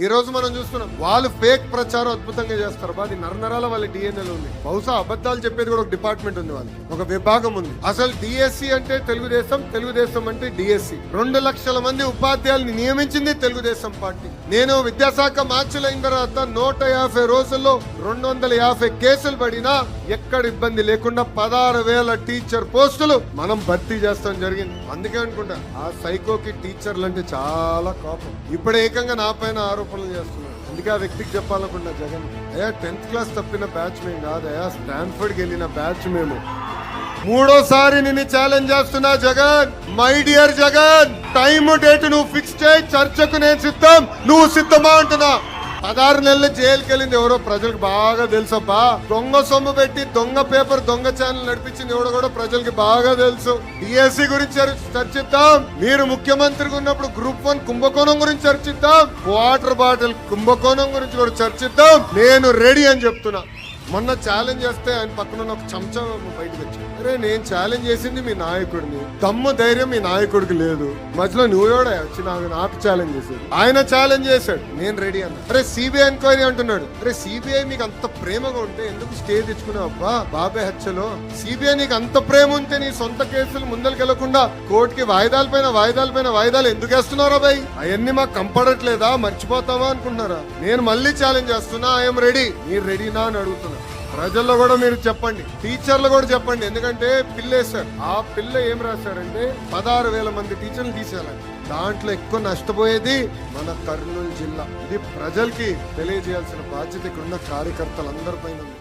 ఈ రోజు మనం చూస్తున్నాం వాళ్ళు ఫేక్ ప్రచారం అద్భుతంగా చేస్తారు. అది నరనరాల వాళ్ళ డిఎన్ఏలో ఉంది. బహుశా అబద్ధాలు చెప్పేది కూడా ఒక డిపార్ట్మెంట్ ఉంది, వాళ్ళకి ఒక విభాగం ఉంది. అసలు డిఎస్సి అంటే తెలుగుదేశం, తెలుగుదేశం అంటే డిఎస్సి. 2 లక్షల మంది ఉపాధ్యాయుల్ని నియమించింది తెలుగుదేశం పార్టీ. నేను విద్యాశాఖ మార్చులైన తర్వాత 150 రోజుల్లో 250 కేసులు పడినా ఎక్కడ ఇబ్బంది లేకుండా 16,000 టీచర్ పోస్టులు మనం భర్తీ చేస్తాం జరిగింది. అందుకే అనుకుంటా ఆ సైకోకి టీచర్లు అంటే చాలా కోపం. ఇప్పుడు ఏకంగా నా పైన ఆరోపణలు చేస్తున్నారు. అందుకే ఆ వ్యక్తికి చెప్పాలనుకున్నా, జగన్ అయ్యా 10th క్లాస్ తప్పిన బ్యాచ్ మేము కాదయా, స్టాన్ఫర్డ్కి వెళ్ళిన బ్యాచ్ మేము. 3ోసారి నిన్ను ఛాలెంజ్ చేస్తున్నా Jagan. My dear Jagan, time date నువ్వు ఫిక్స్ చేయి, చర్చకు నేను సిద్ధం. నువ్వు సిద్ధమా అంటున్నా. 16 నెలలు జైలుకి వెళ్ళింది ఎవరో ప్రజలకు బాగా తెలుసబ్బా. దొంగ సొమ్ము పెట్టి దొంగ పేపర్, దొంగ ఛానల్ నడిపించింది ఎవడో కూడా ప్రజలకి బాగా తెలుసు. డిఎస్సి గురించి చర్చిద్దాం. మీరు ముఖ్యమంత్రిగా ఉన్నప్పుడు గ్రూప్ 1 కుంభకోణం గురించి చర్చిద్దాం. వాటర్ బాటిల్ కుంభకోణం గురించి కూడా చర్చిద్దాం. నేను రెడీ అని చెప్తున్నా. మొన్న ఛాలెంజ్ చేస్తే ఆయన పక్కన ఒక చెంచా బయటకు వచ్చాడు. అరే నేను ఛాలెంజ్ చేసింది మీ నాయకుడిని, దమ్ము ధైర్యం మీ నాయకుడికి లేదు, మధ్యలో నువ్వేడా వచ్చి నాకు ఛాలెంజ్ చేశాడు. ఆయన ఛాలెంజ్ చేశాడు, నేను రెడీ అన్నా. అరే సిబిఐ ఎంక్వైరీ అంటున్నాడు. అరే సిబిఐ మీకు అంత ప్రేమగా ఉంటే ఎందుకు స్టే తెచ్చుకున్నావు అబ్బా బాబాయ్ హత్యలో? సిబిఐ నీకు అంత ప్రేమ ఉంటే నీ సొంత కేసులు ముందరికెళ్లకుండా కోర్టుకి వాయిదాలు ఎందుకు వేస్తున్నారా బాయ్? అవన్నీ మాకు కంపడట్లేదా? మర్చిపోతావా అనుకుంటున్నారా? నేను మళ్ళీ ఛాలెంజ్ చేస్తున్నా. I'm ready. మీరు రెడీనా అని అడుగుతున్నా. ప్రజల్లో కూడా మీరు చెప్పండి, టీచర్లు కూడా చెప్పండి. ఎందుకంటే పిల్ల వేశారు. ఆ పిల్ల ఏం రాశాడంటే 16,000 మంది టీచర్లు తీసేయాలండి. దాంట్లో ఎక్కువ నష్టపోయేది మన కర్నూలు జిల్లా. ఇది ప్రజలకి తెలియజేయాల్సిన బాధ్యత ఇక్కడున్న కార్యకర్తలందరిపైన ఉంది.